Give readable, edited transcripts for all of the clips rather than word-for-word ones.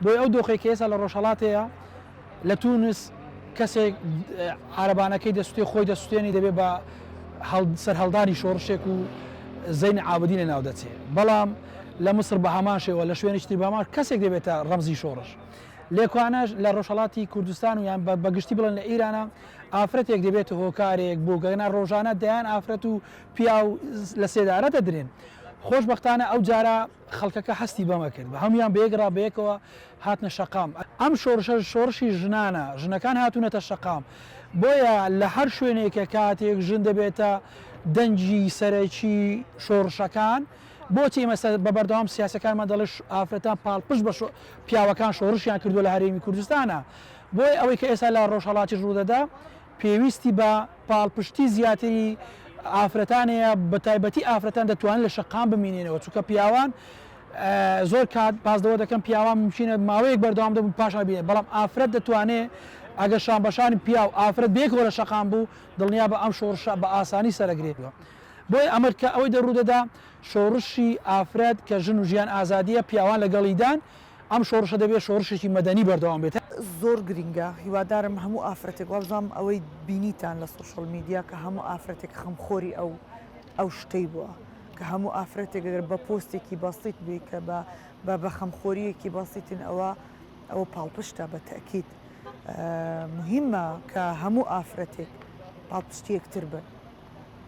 بۆی ئەو دۆخی کە ئێستا لە ڕۆژهەڵاتەیە لە تونس کەسێک عارەبانەکەی دەسوێ خۆی دەسوێنی دەبێت بە سەرهەڵدانی شۆڕشێک و زەینی عابدین لە ناو دەچێت بەڵام لە مصر بە هەماشەوە لە شوێنیشتی بەمان کەسێک دەبێتە ڕەمزی شۆڕش لێکوانەش لە ڕۆژهەڵاتی کوردستان و یان بەگشتی بڵێن لە ئیرانە ئافرەتێک دەبێت هۆکارێک بۆ گەنا ڕۆژانە دەیان ئافرەت و پیا و لە سێدارە دەدرێن خۆشبەختانە ئەو جارە خەڵکەکە هەستی بەمە کرد بە هەمویان بەیەکرا بەیەکەوە هاتنە شەقام ئەم شۆڕشی ژنانە ژنەکان هاتوونەتە شەقام بۆیە لە هەر شوێنێکە کاتێک ژن دەبێتە دەنجی سەرەکی شۆڕشەکان بۆچی ئێمە بە بەردەوام سیاسەکانمان دەڵێ ئافرەتان پاڵپشت بە پیاوەکان شۆڕشیان کردو لە هەرێمی کوردستانە بۆی ئەوەی کە ئێستا لە ڕۆژهەڵاتی ڕوودەدا پێویستی بە پاڵپشتی زیاتری ئافرەتانەیە بە تایبەتی ئافرەتان دەتوانن لە شەقام بمینێنەوە چونکە پیاوان زۆر کات بازدەوە دەکەم پیاوان ممکنە ماوەیەک بەردەوام دەبوو پاشان بینێت بەڵام ئافرەت دەتوانێت ئەگەر شانبەشانی پیا و ئافرەت بێکەوە لە شەقام بوو دڵنیا بە ئەم شۆڕشە بە ئاسانی سەرەگرێتەوە بۆی ئەمریکا ئەوەی دەڕوودەدا شۆڕشی ئافرەت کە ژن و ژیان ئازادیە پیاوان لەگەڵیدان ئەم شۆڕشە دەبێت شۆڕشێکی مەدەنی بەردەوام بێت زۆر گرنگە هیوادارم هەموو ئافرەتێک وابزانام ئەوەی بینیتان لە سوشەڵ میدیا کە هەموو ئافرەتێک خەمخۆری ئەو شتەی بووە کە هەموو ئافرەتێک گەر بە پۆستێکی بەسیط بێ کە بە خەمخۆریەکی بەسیطن ئەوە پاڵپشتە بە تەکید مهمە کە هەموو ئافرەتێک پاڵپشتی یەکتر بن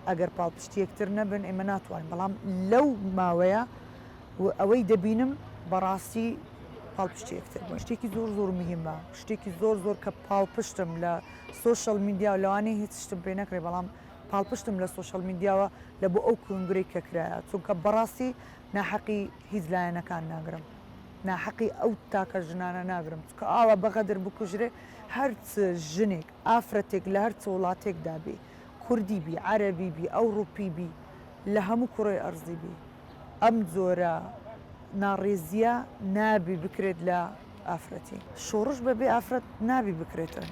ئەگەر پاڵپشتی یەکتر نەبن ئێمە ناتوانین بەڵام لەو ماوەیە ئەوەی دەبینم بەڕاستی پاڵپشتی یەکتر بوون شتێکی زۆر مهمە شتێکی زۆر کە پاڵپشتم لە سوشەڵ میدیا و لەوانەیە هیچ شتم پێ نەکرێ بەڵام پاڵپشتم لە سوشەڵ میدیاوە لە بۆ ئەو کنگرەی کە کرایە چونکە بەڕاستی ناحەقی هیچ لایەنەکان ناگرم ناحەقی ئەو تاکە ژنانە ناگرم چونکە ئاوا بەقەدر بکوژرێ هەرچ ژنێک ئافرەتێک لە هەرچ وڵاتێکدا بێ کوردی بی عەرەبی بی ئەوروپی بی لە هەموو کوڕی ئەرزی بی ئەم جۆرە ناڕێزیە نابی بکرێت لە ئافرەتی شۆڕش بەبێ ئافرەت نابی بکرێتەوە